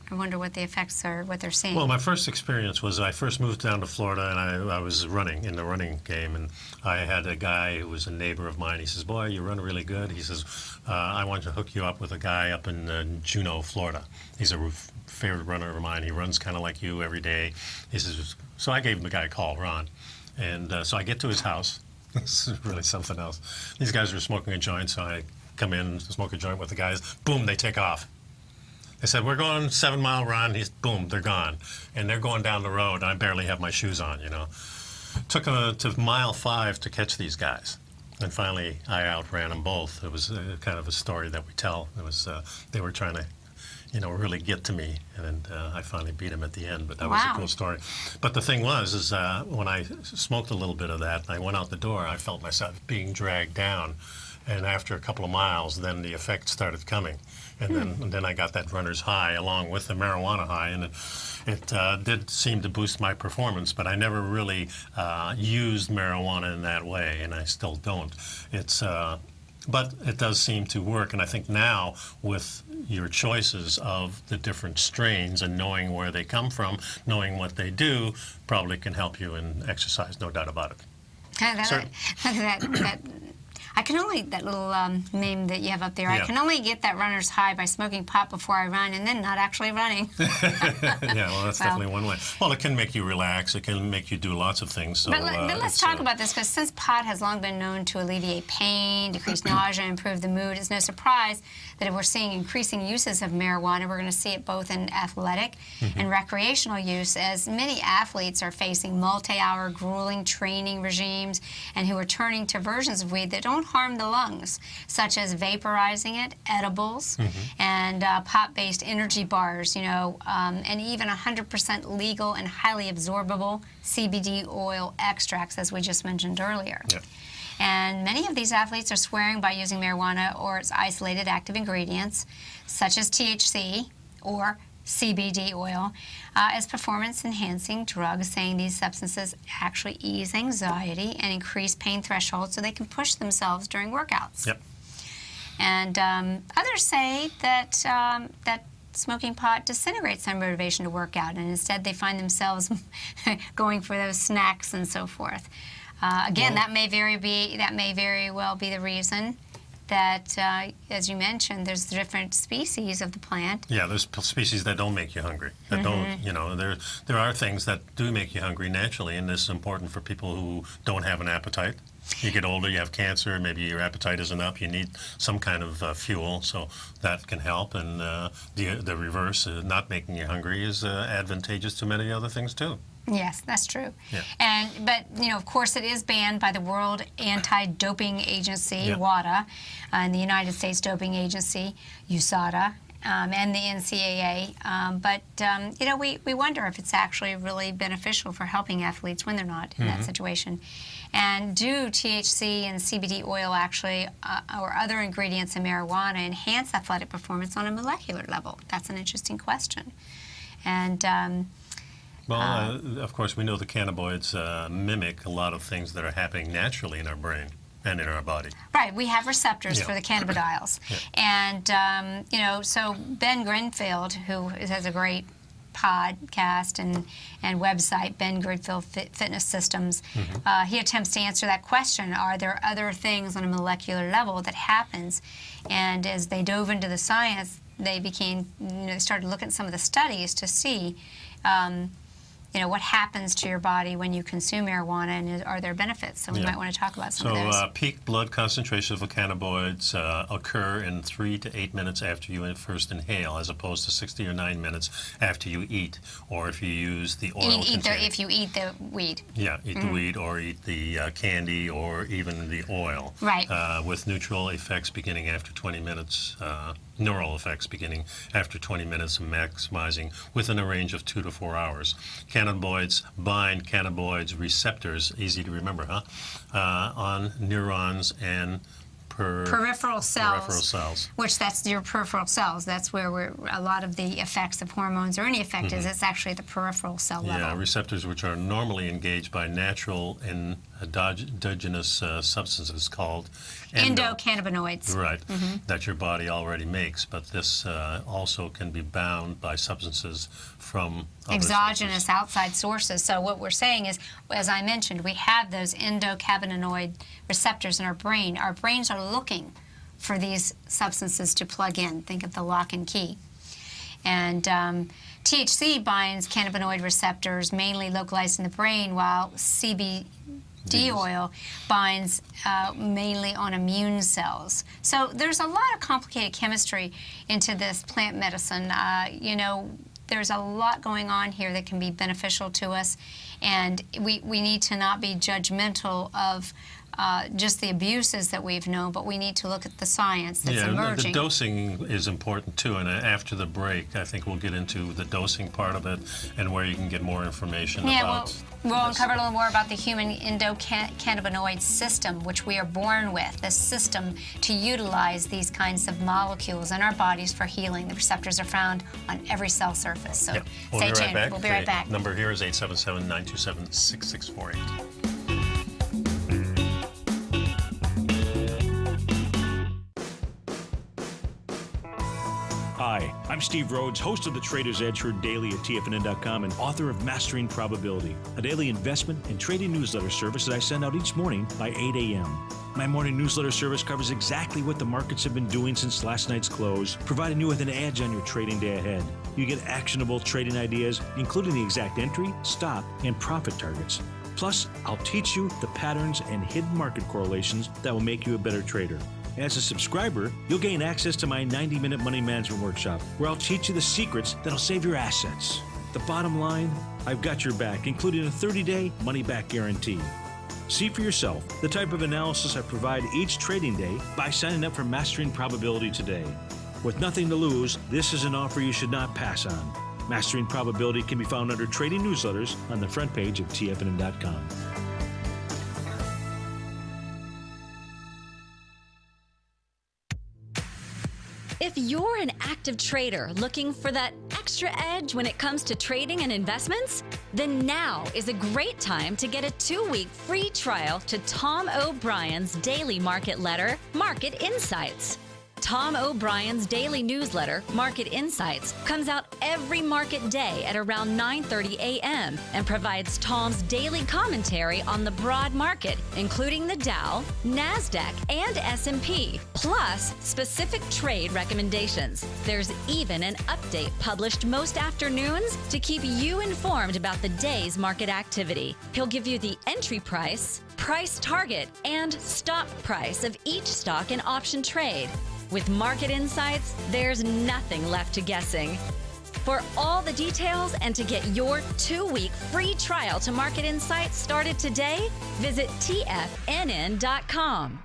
what the effects are, what they're seeing. Well, my first experience was I first moved down to Florida, and I was running in the running game, and I had a guy who was a neighbor of mine. He says, "Boy, you run really good." He says, "I want to hook you up with a guy up in Juneau, Florida. He's a favorite runner of mine. He runs kind of like you every day." He says, so I gave the guy a call, Ron, and so I get to his house. This is really something else. These guys were smoking a joint, so I come in, smoke a joint with the guys. Boom, they take off. They said, "We're going 7 mile run." Boom, they're gone. And they're going down the road. I barely have my shoes on, you know. Took to mile 5 to catch these guys. And finally, I outran them both. It was kind of a story that we tell. It was they were trying to, really get to me, and I finally beat them at the end. But that was a cool story. But the thing was, when I smoked a little bit of that, and I went out the door, I felt myself being dragged down. And after a couple of miles, then the effects started coming. And then I got that runner's high along with the marijuana high, and it did seem to boost my performance, but I never really used marijuana in that way, and I still don't. But it does seem to work, and I think now with your choices of the different strains and knowing where they come from, knowing what they do, probably can help you in exercise, no doubt about it. I can only, that little meme that you have up there, Yeah. I can only get that runner's high by smoking pot before I run and then not actually running. Yeah, well, that's definitely one way. Well, it can make you relax. It can make you do lots of things. So, but let's talk about this, because since pot has long been known to alleviate pain, decrease nausea, improve the mood, it's no surprise that if we're seeing increasing uses of marijuana, we're going to see it both in athletic and recreational use, as many athletes are facing multi-hour grueling training regimes and who are turning to versions of weed that don't harm the lungs, such as vaporizing it, edibles, and pot-based energy bars, and even 100% legal and highly absorbable CBD oil extracts, as we just mentioned earlier. Yep. And many of these athletes are swearing by using marijuana or its isolated active ingredients, such as THC or CBD oil, as performance-enhancing drugs, saying these substances actually ease anxiety and increase pain thresholds so they can push themselves during workouts. Yep. And others say that that smoking pot disintegrates their motivation to work out, and instead they find themselves going for those snacks and so forth. Again, that may very well be the reason that, as you mentioned, there's different species of the plant. Yeah, there's species that don't make you hungry. That don't, there are things that do make you hungry naturally, and this is important for people who don't have an appetite. You get older, you have cancer, maybe your appetite isn't up, you need some kind of fuel, so that can help. And the reverse, not making you hungry, is advantageous to many other things too. Yes, that's true. Yeah. But of course, it is banned by the World Anti-Doping Agency, Yeah. WADA, and the United States Doping Agency, USADA, and the NCAA. But we wonder if it's actually really beneficial for helping athletes when they're not in that situation. And do THC and CBD oil actually, or other ingredients in marijuana, enhance athletic performance on a molecular level? That's an interesting question. And of course, we know the cannabinoids mimic a lot of things that are happening naturally in our brain and in our body. Right, we have receptors for the cannabinoids. Yeah. And, so Ben Grenfield, who has a great podcast and website, Ben Grenfield Fitness Systems, he attempts to answer that question. Are there other things on a molecular level that happens? And as they dove into the science, they started looking at some of the studies to see what happens to your body when you consume marijuana, and are there benefits? So we might want to talk about some of those. Peak blood concentration of cannabinoids occur in 3 to 8 minutes after you first inhale, as opposed to 60 or 9 minutes after you eat, or if you use the oil. If you eat the weed. Yeah, eat the weed or eat the candy or even the oil. Right. With neutral effects beginning after 20 minutes. Neural effects beginning after 20 minutes, maximizing within a range of 2 to 4 hours. Cannabinoids bind cannabinoids receptors, easy to remember, on neurons and peripheral cells. Which that's your peripheral cells. That's where a lot of the effects of hormones or any effect is. It's actually the peripheral cell level. Yeah, receptors which are normally engaged by natural and endogenous substances called endocannabinoids. Right, that your body already makes, but this also can be bound by substances from other exogenous sources. Outside sources. So what we're saying is, as I mentioned, we have those endocannabinoid receptors in our brain. Our brains are looking for these substances to plug in. Think of the lock and key. And THC binds cannabinoid receptors mainly localized in the brain, while CBD oil binds mainly on immune cells. So there's a lot of complicated chemistry into this plant medicine. There's a lot going on here that can be beneficial to us. And we need to not be judgmental of just the abuses that we've known, but we need to look at the science that's emerging. The dosing is important too, and after the break, I think we'll get into the dosing part of it and where you can get more information about. We'll uncover a little more about the human endocannabinoid system, which we are born with, the system to utilize these kinds of molecules in our bodies for healing. The receptors are found on every cell surface. So stay tuned. We'll be right back. Number here is 877-927-6648. Hi, I'm Steve Rhodes, host of the Trader's Edge, heard daily at TFNN.com and author of Mastering Probability, a daily investment and trading newsletter service that I send out each morning by 8 a.m. My morning newsletter service covers exactly what the markets have been doing since last night's close, providing you with an edge on your trading day ahead. You get actionable trading ideas, including the exact entry, stop, and profit targets. Plus, I'll teach you the patterns and hidden market correlations that will make you a better trader. As a subscriber, you'll gain access to my 90-minute money management workshop, where I'll teach you the secrets that'll save your assets. The bottom line, I've got your back, including a 30-day money-back guarantee. See for yourself the type of analysis I provide each trading day by signing up for Mastering Probability today. With nothing to lose, this is an offer you should not pass on. Mastering Probability can be found under Trading Newsletters on the front page of TFNN.com. If you're an active trader looking for that extra edge when it comes to trading and investments, then now is a great time to get a 2-week free trial to Tom O'Brien's daily market letter, Market Insights. Tom O'Brien's daily newsletter, Market Insights, comes out every market day at around 9:30 a.m. and provides Tom's daily commentary on the broad market, including the Dow, NASDAQ, and S&P, plus specific trade recommendations. There's even an update published most afternoons to keep you informed about the day's market activity. He'll give you the entry price, price target, and stop price of each stock and option trade. With Market Insights, there's nothing left to guessing. For all the details and to get your 2-week free trial to Market Insights started today, visit TFNN.com.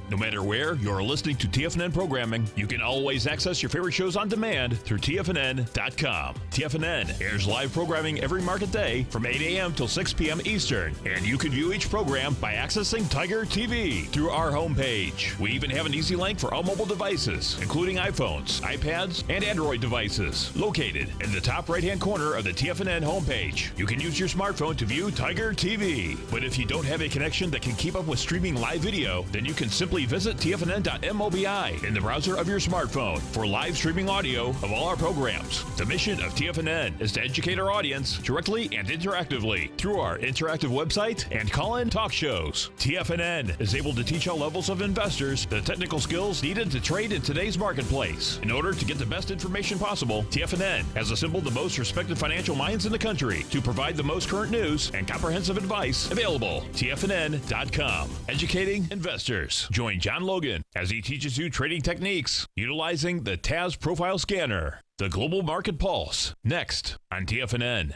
No matter where you're listening to TFNN programming, you can always access your favorite shows on demand through TFNN.com. TFNN airs live programming every market day from 8 a.m. till 6 p.m. Eastern, and you can view each program by accessing Tiger TV through our homepage. We even have an easy link for all mobile devices, including iPhones, iPads, and Android devices, located in the top right-hand corner of the TFNN homepage. You can use your smartphone to view Tiger TV. But if you don't have a connection that can keep up with streaming live video, then you can simply visit TFNN.mobi in the browser of your smartphone for live streaming audio of all our programs. The mission of TFNN is to educate our audience directly and interactively through our interactive website and call-in talk shows. TFNN is able to teach all levels of investors the technical skills needed to trade in today's marketplace. In order to get the best information possible, TFNN has assembled the most respected financial minds in the country to provide the most current news and comprehensive advice available. TFNN.com. Educating investors. Join John Logan as he teaches you trading techniques utilizing the TAS Profile Scanner. The Global Market Pulse, next on TFNN.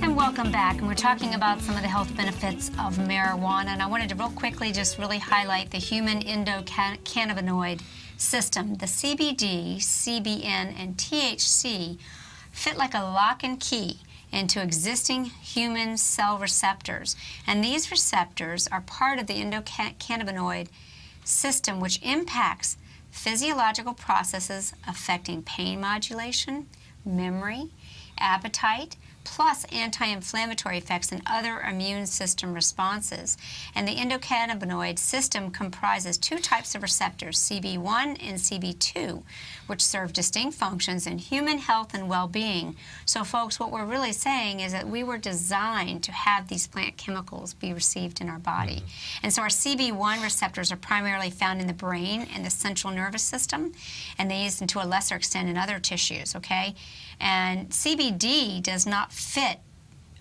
And welcome back. And we're talking about some of the health benefits of marijuana. And I wanted to real quickly just really highlight the human endocannabinoid system. The CBD, CBN, and THC fit like a lock and key into existing human cell receptors. And these receptors are part of the endocannabinoid system, which impacts physiological processes affecting pain modulation, memory, appetite, plus anti-inflammatory effects and other immune system responses. And the endocannabinoid system comprises 2 types of receptors, CB1 and CB2, which serve distinct functions in human health and well-being. So folks, what we're really saying is that we were designed to have these plant chemicals be received in our body. And so our CB1 receptors are primarily found in the brain and the central nervous system, and they use them to a lesser extent in other tissues, okay? And CBD does not fit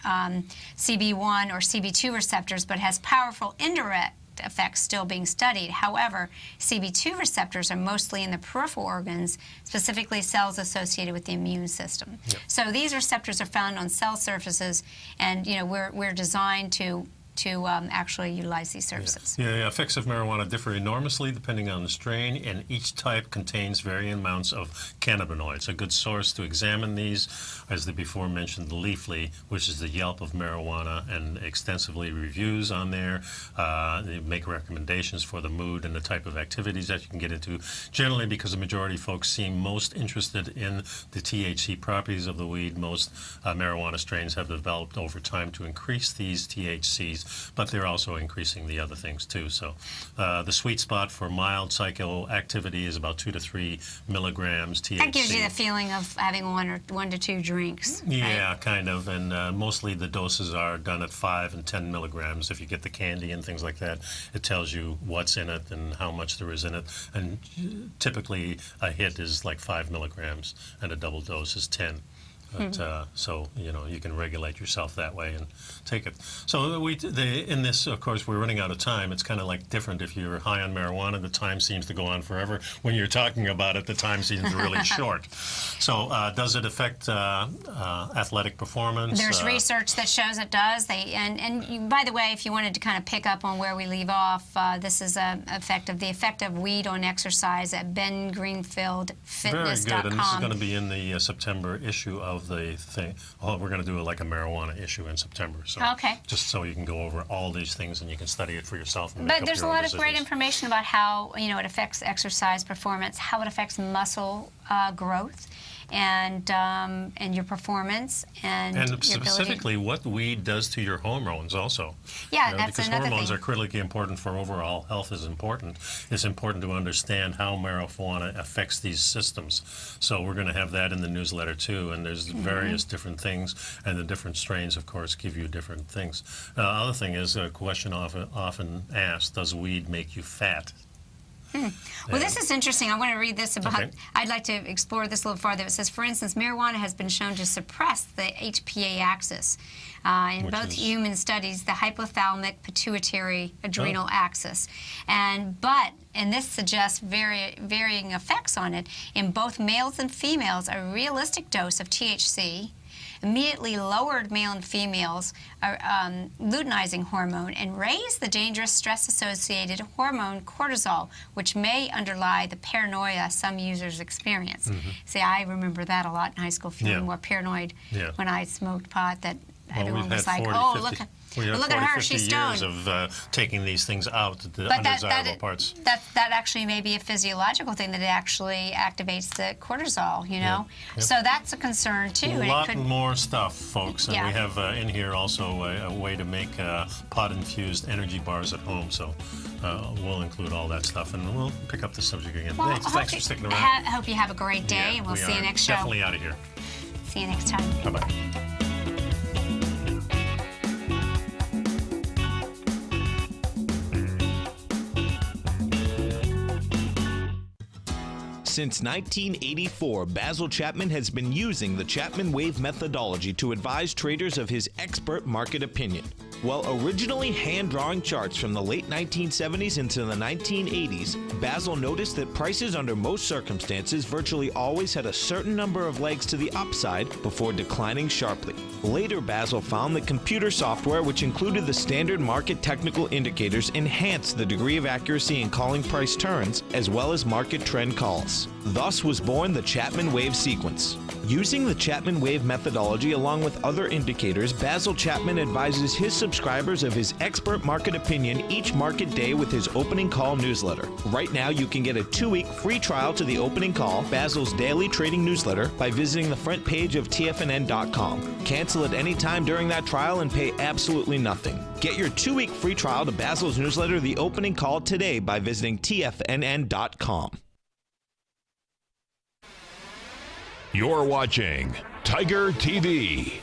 CB1 or CB2 receptors, but has powerful indirect effects still being studied. However, CB2 receptors are mostly in the peripheral organs, specifically cells associated with the immune system. Yep. So these receptors are found on cell surfaces, and we're designed to actually utilize these services. Yeah. The effects of marijuana differ enormously depending on the strain, and each type contains varying amounts of cannabinoids. A good source to examine these is the before mentioned Leafly, which is the Yelp of marijuana, and extensively reviews on there. They make recommendations for the mood and the type of activities that you can get into. Generally, because the majority of folks seem most interested in the THC properties of the weed, most marijuana strains have developed over time to increase these THCs, but they're also increasing the other things too. So the sweet spot for mild psychoactivity is about 2 to 3 milligrams THC. That gives you the feeling of having 1 to 2 drinks. Yeah, right? kind of. And mostly the doses are done at 5 and 10 milligrams. If you get the candy and things like that, it tells you what's in it and how much there is in it. And typically a hit is like 5 milligrams and a double dose is 10. But, so, you can regulate yourself that way and take it. So in this, of course, we're running out of time. It's kind of like different. If you're high on marijuana, the time seems to go on forever. When you're talking about it, the time seems really short. So does it affect athletic performance? There's research that shows it does. By the way, if you wanted to kind of pick up on where we leave off, this is the effect of weed on exercise at bengreenfieldfitness.com. Very good, and this is going to be in the September issue of the thing. Well, we're going to do like a marijuana issue in September. So okay. Just so you can go over all these things and you can study it for yourself. And but there's a lot of great information about how it affects exercise performance, how it affects muscle growth, and your performance and your specifically what weed does to your hormones also. Yeah, that's because another hormones thing. are critically important for overall health. Is important. It's important to understand how marijuana affects these systems. So we're going to have that in the newsletter too. And there's various different things, and the different strains, of course, give you different things. Other thing is a question often asked: does weed make you fat? Well, this is interesting. I want to read this about, I'd like to explore this a little farther. It says, for instance, marijuana has been shown to suppress the HPA axis. In both human studies, the hypothalamic pituitary adrenal axis. And this suggests varying effects on it. In both males and females, a realistic dose of THC immediately lowered male and females' luteinizing hormone and raised the dangerous stress-associated hormone cortisol, which may underlie the paranoia some users experience. See, I remember that a lot in high school, feeling more paranoid when I smoked pot, that everyone was like, oh, look at her, she's stoned. Years of taking these things out, the undesirable parts. That actually may be a physiological thing, that it actually activates the cortisol, Yep. So that's a concern too. A lot more stuff, folks. And we have in here also a way to make pot-infused energy bars at home. So we'll include all that stuff, and we'll pick up the subject again. Well, Thanks for sticking around. I hope you have a great day, and we'll see you next show. Definitely out of here. See you next time. Bye-bye. Since 1984, Basil Chapman has been using the Chapman Wave methodology to advise traders of his expert market opinion. While originally hand-drawing charts from the late 1970s into the 1980s, Basil noticed that prices under most circumstances virtually always had a certain number of legs to the upside before declining sharply. Later, Basil found that computer software, which included the standard market technical indicators, enhanced the degree of accuracy in calling price turns, as well as market trend calls. Thus was born the Chapman Wave sequence. Using the Chapman Wave methodology along with other indicators, Basil Chapman advises his subscribers of his expert market opinion each market day with his opening call newsletter. Right now, you can get a 2-week free trial to the opening call, Basil's daily trading newsletter, by visiting the front page of TFNN.com. Cancel at any time during that trial and pay absolutely nothing. Get your 2-week free trial to Basil's newsletter, The Opening Call, today by visiting TFNN.com. You're watching Tiger TV.